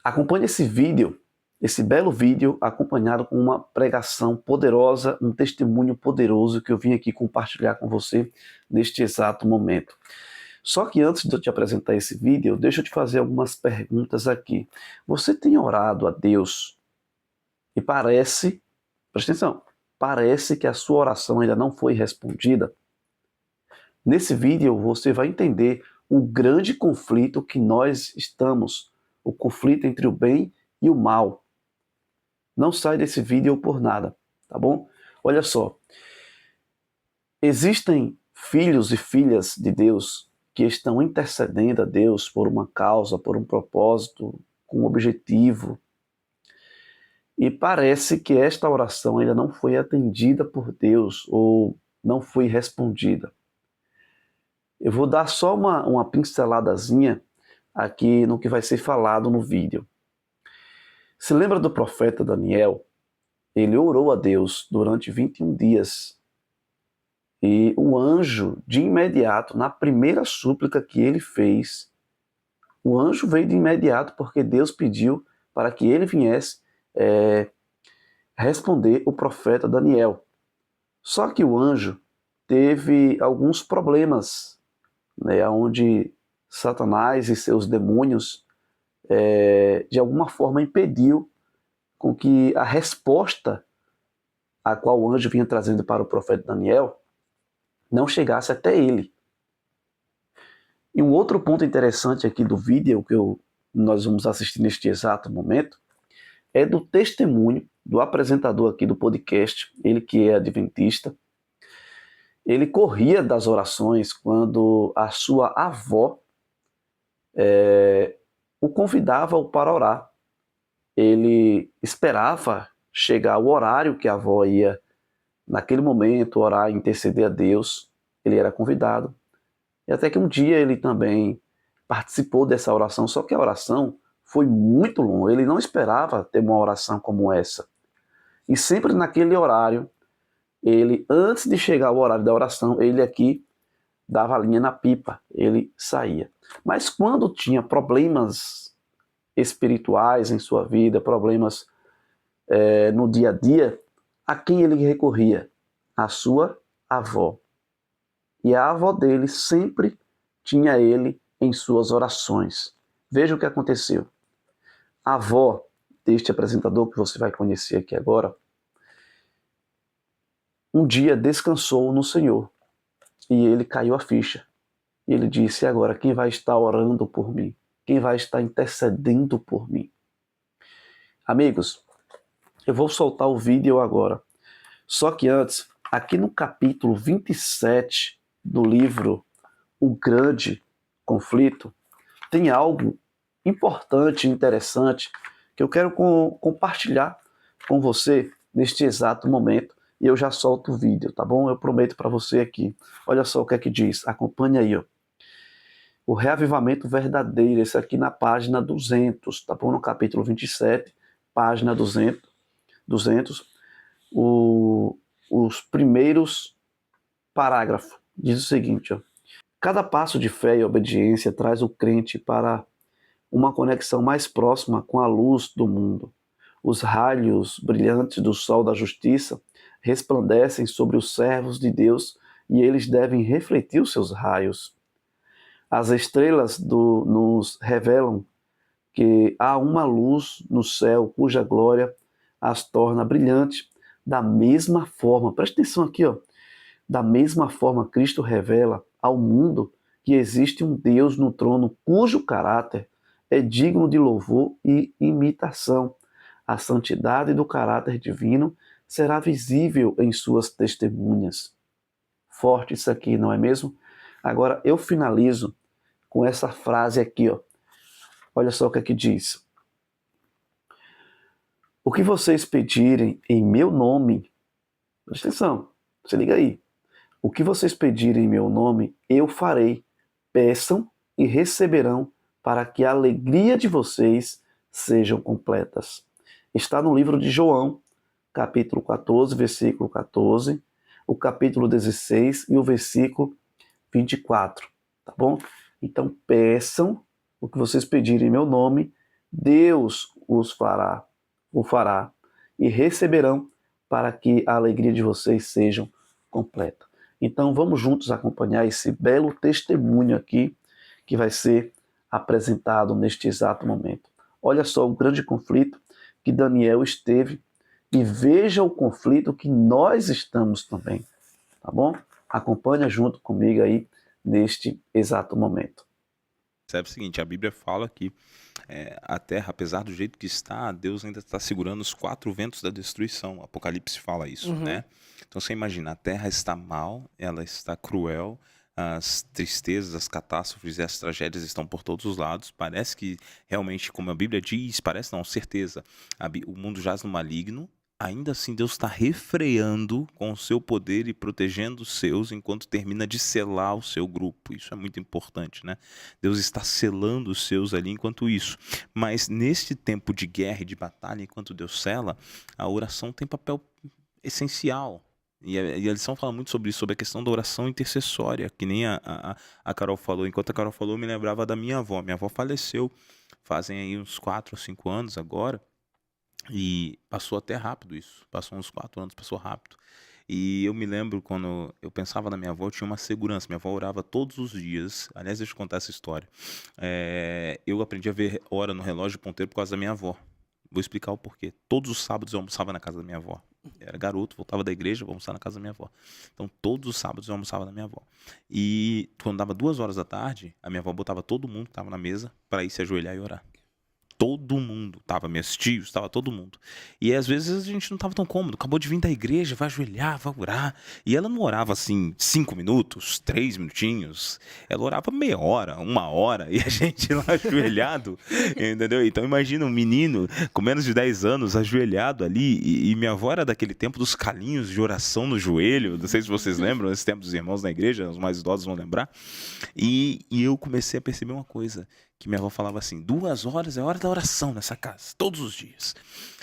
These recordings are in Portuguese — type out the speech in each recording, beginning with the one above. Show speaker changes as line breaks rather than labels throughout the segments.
Acompanhe esse vídeo, esse belo vídeo, acompanhado com uma pregação poderosa, um testemunho poderoso que eu vim aqui compartilhar com você neste exato momento. Só que antes de eu te apresentar esse vídeo, deixa eu te fazer algumas perguntas aqui. Você tem orado a Deus e parece, presta atenção, parece que a sua oração ainda não foi respondida? Nesse vídeo você vai entender o grande conflito que nós estamos, o conflito entre o bem e o mal. Não sai desse vídeo por nada, tá bom? Olha só, existem filhos e filhas de Deus que estão intercedendo a Deus por uma causa, por um propósito, com um objetivo. E parece que esta oração ainda não foi atendida por Deus ou não foi respondida. Eu vou dar só uma pinceladazinha aqui no que vai ser falado no vídeo. Se lembra do profeta Daniel? Ele orou a Deus durante 21 dias. E o anjo, de imediato, na primeira súplica que ele fez, o anjo veio de imediato porque Deus pediu para que ele viesse responder o profeta Daniel. Só que o anjo teve alguns problemas, né, onde Satanás e seus demônios de alguma forma impediu com que a resposta a qual o anjo vinha trazendo para o profeta Daniel não chegasse até ele. E um outro ponto interessante aqui do vídeo que nós vamos assistir neste exato momento é do testemunho do apresentador aqui do podcast, ele que é adventista. Ele corria das orações quando a sua avó o convidava para orar. Ele esperava chegar o horário que a avó ia, naquele momento, orar, interceder a Deus. Ele era convidado. E até que um dia ele também participou dessa oração, só que a oração foi muito longa. Ele não esperava ter uma oração como essa. E sempre naquele horário, ele, antes de chegar o horário da oração, ele aqui dava a linha na pipa, ele saía. Mas quando tinha problemas espirituais em sua vida, problemas no dia a dia, a quem ele recorria? A sua avó. E a avó dele sempre tinha ele em suas orações. Veja o que aconteceu. A avó deste apresentador, que você vai conhecer aqui agora, um dia descansou no Senhor. E ele caiu a ficha. E ele disse: agora, quem vai estar orando por mim? Quem vai estar intercedendo por mim? Amigos, eu vou soltar o vídeo agora. Só que antes, aqui no capítulo 27 do livro O Grande Conflito, tem algo importante e interessante que eu quero compartilhar com você neste exato momento. E eu já solto o vídeo, tá bom? Eu prometo para você aqui. Olha só o que é que diz. Acompanha aí, ó. O reavivamento verdadeiro, esse aqui na página 200, tá bom? No capítulo 27, página 200, os primeiros parágrafos. Diz o seguinte, ó. Cada passo de fé e obediência traz o crente para uma conexão mais próxima com a luz do mundo. Os raios brilhantes do sol da justiça resplandecem sobre os servos de Deus e eles devem refletir os seus raios. As estrelas nos revelam que há uma luz no céu cuja glória as torna brilhantes. Da mesma forma, preste atenção aqui, ó, da mesma forma Cristo revela ao mundo que existe um Deus no trono cujo caráter é digno de louvor e imitação. A santidade do caráter divino será visível em suas testemunhas. Forte isso aqui, não é mesmo? Agora eu finalizo com essa frase aqui, ó. Olha só o que é que diz. O que vocês pedirem em meu nome, presta atenção, se liga aí. O que vocês pedirem em meu nome, eu farei. Peçam e receberão, para que a alegria de vocês sejam completas. Está no livro de João, capítulo 14, versículo 14, o capítulo 16 e o versículo 24, tá bom? Então peçam o que vocês pedirem em meu nome, Deus o fará, e receberão para que a alegria de vocês seja completa. Então vamos juntos acompanhar esse belo testemunho aqui que vai ser apresentado neste exato momento. Olha só o grande conflito que Daniel esteve e veja o conflito que nós estamos também, tá bom? Acompanha junto comigo aí neste exato momento.
Percebe o seguinte, a Bíblia fala que a terra, apesar do jeito que está, Deus ainda está segurando os 4 ventos da destruição. Apocalipse fala isso, né? Então você imagina, a terra está mal, ela está cruel, as tristezas, as catástrofes e as tragédias estão por todos os lados. Parece que realmente, como a Bíblia diz, parece não, certeza, o mundo jaz no maligno. Ainda assim, Deus está refreando com o seu poder e protegendo os seus enquanto termina de selar o seu grupo. Isso é muito importante, né? Deus está selando os seus ali enquanto isso. Mas neste tempo de guerra e de batalha, enquanto Deus sela, a oração tem papel essencial. E a lição fala muito sobre isso, sobre a questão da oração intercessória, que nem a Carol falou. Enquanto a Carol falou, eu me lembrava da minha avó. Minha avó faleceu fazem aí uns 4 ou 5 anos agora. E passou até rápido isso. Passou uns 4 anos, passou rápido. E eu me lembro quando eu pensava na minha avó, eu tinha uma segurança. Minha avó orava todos os dias. Aliás, deixa eu contar essa história. Eu aprendi a ver hora no relógio ponteiro por causa da minha avó. Vou explicar o porquê. Todos os sábados eu almoçava na casa da minha avó. Eu era garoto, voltava da igreja, vou almoçar na casa da minha avó. Então, todos os sábados eu almoçava na minha avó. E quando dava 2 horas da tarde, a minha avó botava todo mundo que estava na mesa para ir se ajoelhar e orar. Todo mundo, tava meus tios, tava todo mundo. E às vezes a gente não tava tão cômodo, acabou de vir da igreja, vai ajoelhar, vai orar. E ela não orava assim 5 minutos, 3 minutinhos, ela orava meia hora, 1 hora, e a gente lá ajoelhado, entendeu? Então imagina um menino com menos de 10 anos ajoelhado ali, e minha avó era daquele tempo dos calinhos de oração no joelho, não sei se vocês lembram, esse tempo dos irmãos na igreja, os mais idosos vão lembrar. E eu comecei a perceber uma coisa, que minha avó falava assim, 2 horas é hora da oração nessa casa, todos os dias.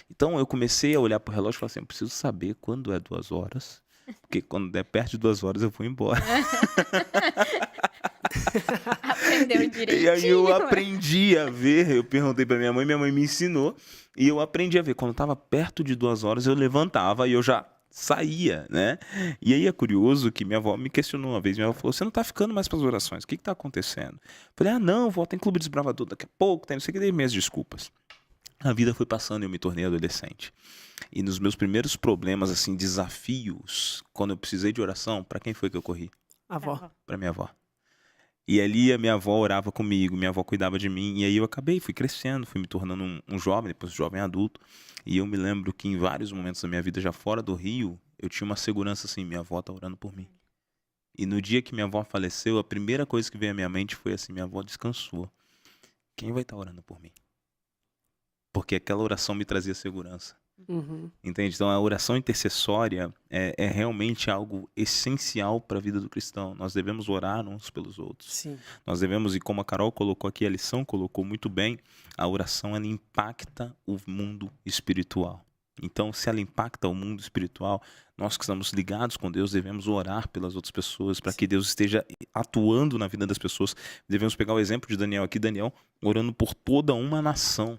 Então eu comecei a olhar pro relógio e falar assim, eu preciso saber quando é 2 horas, porque quando der perto de 2 horas eu vou embora.
Aprendeu direitinho.
E aí eu aprendi a ver, eu perguntei pra minha mãe me ensinou, e eu aprendi a ver, quando estava perto de 2 horas eu levantava e eu já saía, né? E aí é curioso que minha avó me questionou uma vez, minha avó falou, você não tá ficando mais para as orações, o que tá acontecendo? Eu falei, não, vó, tem clube de desbravador daqui a pouco, tem não sei o que, dei minhas desculpas. A vida foi passando e eu me tornei adolescente. E nos meus primeiros problemas, assim, desafios, quando eu precisei de oração, para quem foi que eu corri?
Avó.
Para minha avó. E ali a minha avó orava comigo, minha avó cuidava de mim, e aí eu fui crescendo, fui me tornando um jovem, depois um jovem adulto, e eu me lembro que em vários momentos da minha vida, já fora do Rio, eu tinha uma segurança assim, minha avó tá orando por mim. E no dia que minha avó faleceu, a primeira coisa que veio à minha mente foi assim, minha avó descansou. Quem vai estar orando por mim? Porque aquela oração me trazia segurança. Entende? Então a oração intercessória é realmente algo essencial para a vida do cristão. Nós devemos orar uns pelos outros.
Sim.
Nós devemos, e como a Carol colocou aqui, a lição colocou muito bem, a oração ela impacta o mundo espiritual. Então, se ela impacta o mundo espiritual, nós que estamos ligados com Deus devemos orar pelas outras pessoas, para que Deus esteja atuando na vida das pessoas. Devemos pegar o exemplo de Daniel aqui, Daniel orando por toda uma nação.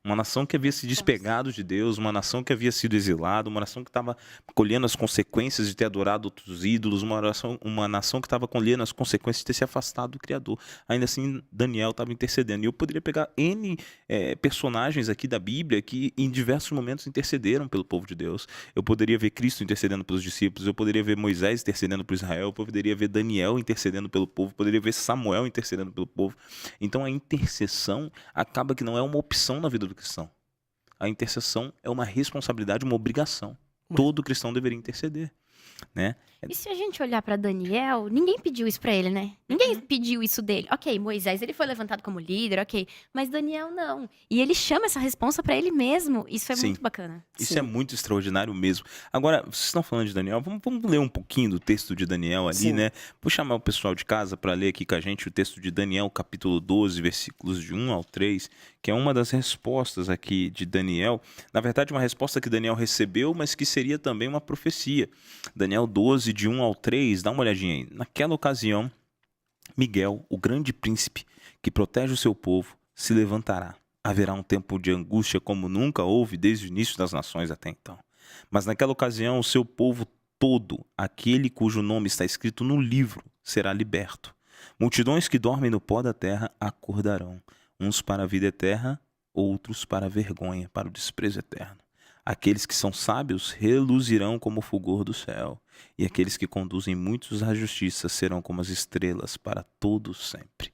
Uma nação que havia se despegado de Deus, uma nação que havia sido exilada, uma nação que estava colhendo as consequências de ter adorado outros ídolos, uma nação que estava colhendo as consequências de ter se afastado do Criador. Ainda assim, Daniel estava intercedendo. E eu poderia pegar N personagens aqui da Bíblia que em diversos momentos intercederam pelo povo de Deus. Eu poderia ver Cristo intercedendo pelos discípulos, eu poderia ver Moisés intercedendo por Israel, eu poderia ver Daniel intercedendo pelo povo, eu poderia ver Samuel intercedendo pelo povo. Então a intercessão acaba que não é uma opção na vida do cristão. A intercessão é uma responsabilidade, uma obrigação. Todo cristão deveria interceder, né?
E se a gente olhar pra Daniel, ninguém pediu isso pra ele, né? Ninguém pediu isso dele. Ok, Moisés, ele foi levantado como líder, ok. Mas Daniel não. E ele chama essa responsa pra ele mesmo. Isso é
Sim.
muito bacana.
Isso é muito extraordinário mesmo. Agora, vocês estão falando de Daniel, vamos ler um pouquinho do texto de Daniel ali,
Sim.
né? Vou chamar o pessoal de casa para ler aqui com a gente o texto de Daniel, capítulo 12, versículos de 1 ao 3, que é uma das respostas aqui de Daniel. Na verdade, uma resposta que Daniel recebeu, mas que seria também uma profecia. Daniel 12, de 1 ao 3, dá uma olhadinha aí. Naquela ocasião, Miguel, o grande príncipe que protege o seu povo, se levantará. Haverá um tempo de angústia como nunca houve desde o início das nações até então. Mas naquela ocasião, o seu povo todo, aquele cujo nome está escrito no livro, será liberto. Multidões que dormem no pó da terra acordarão, uns para a vida eterna, outros para a vergonha, para o desprezo eterno. Aqueles que são sábios reluzirão como o fulgor do céu, e aqueles que conduzem muitos à justiça serão como as estrelas para todo sempre.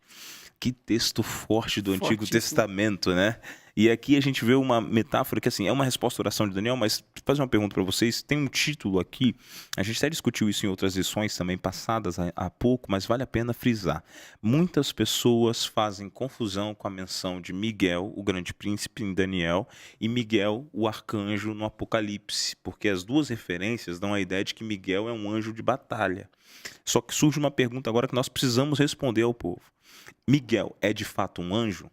Que texto forte do Antigo
Fortíssimo.
Testamento, né? E aqui a gente vê uma metáfora que, assim, é uma resposta à oração de Daniel, mas vou fazer uma pergunta para vocês. Tem um título aqui, a gente até discutiu isso em outras lições também passadas há pouco, mas vale a pena frisar. Muitas pessoas fazem confusão com a menção de Miguel, o grande príncipe, em Daniel, e Miguel, o arcanjo, no Apocalipse, porque as duas referências dão a ideia de que Miguel é um anjo de batalha. Só que surge uma pergunta agora que nós precisamos responder ao povo. Miguel é de fato um anjo?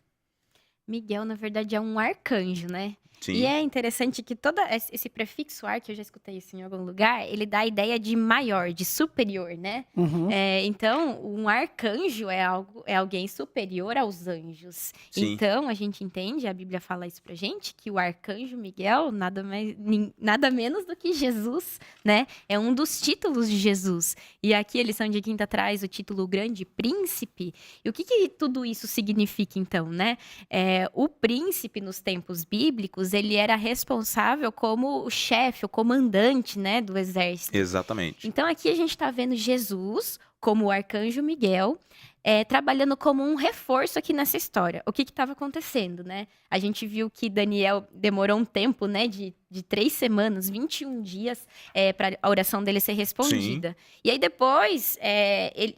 Miguel, na verdade, é um arcanjo, né?
Sim.
E é interessante que todo esse prefixo ar, que eu já escutei isso em algum lugar, ele dá a ideia de maior, de superior, né?
Uhum.
Então, um arcanjo é alguém superior aos anjos.
Sim.
Então, a gente entende, a Bíblia fala isso pra gente, que o arcanjo Miguel, nada menos do que Jesus, né? É um dos títulos de Jesus. E aqui a lição de quinta traz o título Grande Príncipe. E o que tudo isso significa, então, né? O príncipe, nos tempos bíblicos, ele era responsável como o chefe, o comandante, né, do exército.
Exatamente.
Então aqui a gente está vendo Jesus como o arcanjo Miguel, trabalhando como um reforço aqui nessa história. O que estava acontecendo, né? A gente viu que Daniel demorou um tempo, né, de 3 semanas, 21 dias, para a oração dele ser respondida. Sim. E aí depois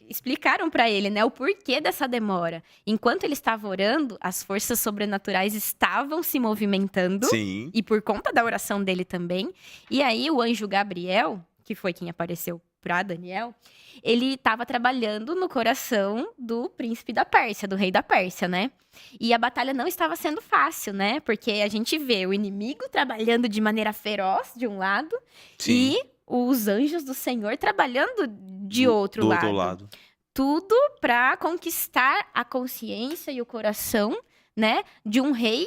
explicaram para ele, né, o porquê dessa demora. Enquanto ele estava orando, as forças sobrenaturais estavam se movimentando.
Sim.
E por conta da oração dele também. E aí o anjo Gabriel, que foi quem apareceu para Daniel, ele estava trabalhando no coração do príncipe da Pérsia, do rei da Pérsia, né? E a batalha não estava sendo fácil, né? Porque a gente vê o inimigo trabalhando de maneira feroz de um lado. Sim. E os anjos do Senhor trabalhando de outro lado. Tudo para conquistar a consciência e o coração, né, de um rei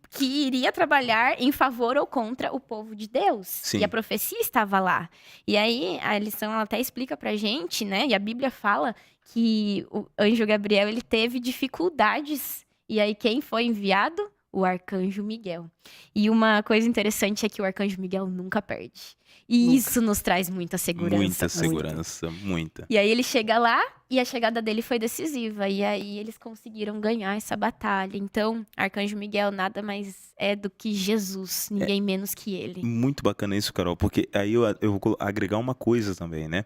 que iria trabalhar em favor ou contra o povo de Deus. Sim. E a profecia estava lá. E aí, a lição ela até explica pra gente, né? E a Bíblia fala que o anjo Gabriel, ele teve dificuldades. E aí, quem foi enviado? O arcanjo Miguel. E uma coisa interessante é que o arcanjo Miguel nunca perde. E isso nos traz muita segurança.
Muita segurança, muita.
E aí ele chega lá e a chegada dele foi decisiva. E aí eles conseguiram ganhar essa batalha. Então, Arcanjo Miguel nada mais é do que Jesus, ninguém menos que ele.
Muito bacana isso, Carol, porque aí eu vou agregar uma coisa também, né?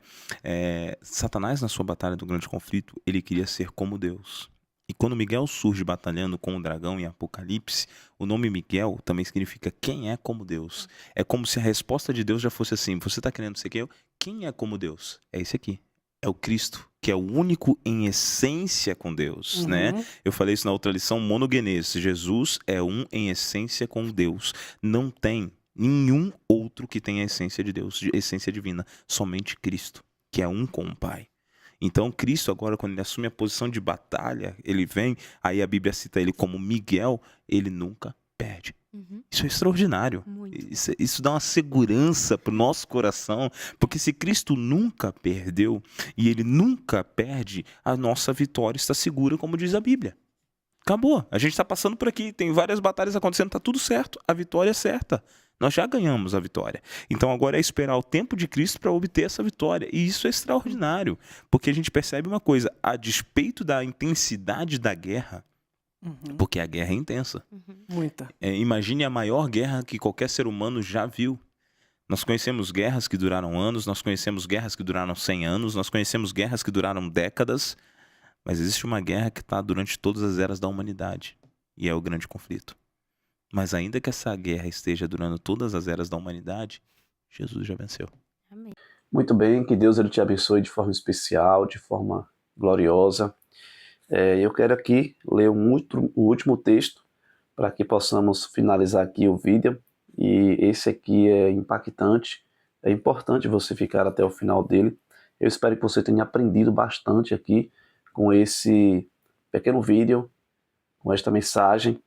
Satanás, na sua batalha do grande conflito, ele queria ser como Deus. E quando Miguel surge batalhando com o dragão em Apocalipse, o nome Miguel também significa quem é como Deus. É como se a resposta de Deus já fosse assim, você está querendo ser quem é como Deus? É esse aqui, é o Cristo, que é o único em essência com Deus, né? Eu falei isso na outra lição, monogenês, Jesus é um em essência com Deus. Não tem nenhum outro que tenha a essência de Deus, essência divina, somente Cristo, que é um com o Pai. Então, Cristo agora, quando ele assume a posição de batalha, ele vem, aí a Bíblia cita ele como Miguel, ele nunca perde. Isso é extraordinário. Isso dá uma segurança para o nosso coração, porque se Cristo nunca perdeu e ele nunca perde, a nossa vitória está segura, como diz a Bíblia. Acabou. A gente está passando por aqui, tem várias batalhas acontecendo, está tudo certo, a vitória é certa. Nós já ganhamos a vitória. Então agora é esperar o tempo de Cristo para obter essa vitória. E isso é extraordinário, porque a gente percebe uma coisa, a despeito da intensidade da guerra, porque a guerra é intensa.
Muita.
Imagine a maior guerra que qualquer ser humano já viu. Nós conhecemos guerras que duraram anos, nós conhecemos guerras que duraram 100 anos, nós conhecemos guerras que duraram décadas, mas existe uma guerra que está durante todas as eras da humanidade, e é o grande conflito. Mas ainda que essa guerra esteja durando todas as eras da humanidade, Jesus já venceu.
Amém.
Muito bem, que Deus ele te abençoe de forma especial, de forma gloriosa. Eu quero aqui ler um último texto para que possamos finalizar aqui o vídeo. E esse aqui é impactante, é importante você ficar até o final dele. Eu espero que você tenha aprendido bastante aqui com esse pequeno vídeo, com esta mensagem.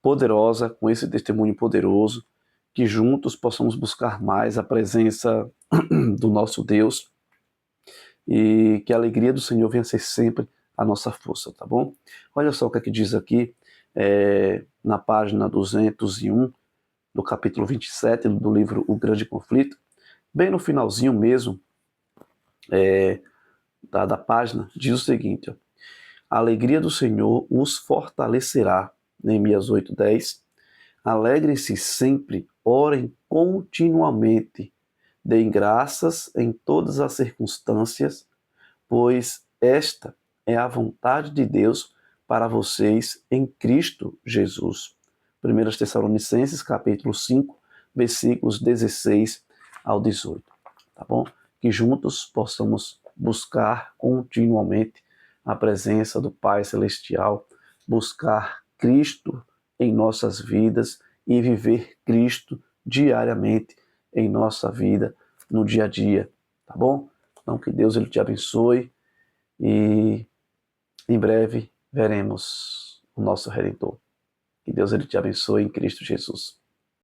poderosa, com esse testemunho poderoso, que juntos possamos buscar mais a presença do nosso Deus e que a alegria do Senhor venha ser sempre a nossa força, tá bom? Olha só o que é que diz aqui, na página 201, do capítulo 27 do livro O Grande Conflito, bem no finalzinho mesmo da página, diz o seguinte, ó, a alegria do Senhor os fortalecerá, Neemias 8:10, alegrem-se sempre, orem continuamente, deem graças em todas as circunstâncias, pois esta é a vontade de Deus para vocês em Cristo Jesus. 1 Tessalonicenses, capítulo 5, versículos 16 ao 18. Tá bom? Que juntos possamos buscar continuamente a presença do Pai Celestial, buscar Cristo em nossas vidas e viver Cristo diariamente em nossa vida, no dia a dia, tá bom? Então que Deus ele te abençoe e em breve veremos o nosso Redentor. Que Deus ele te abençoe em Cristo Jesus.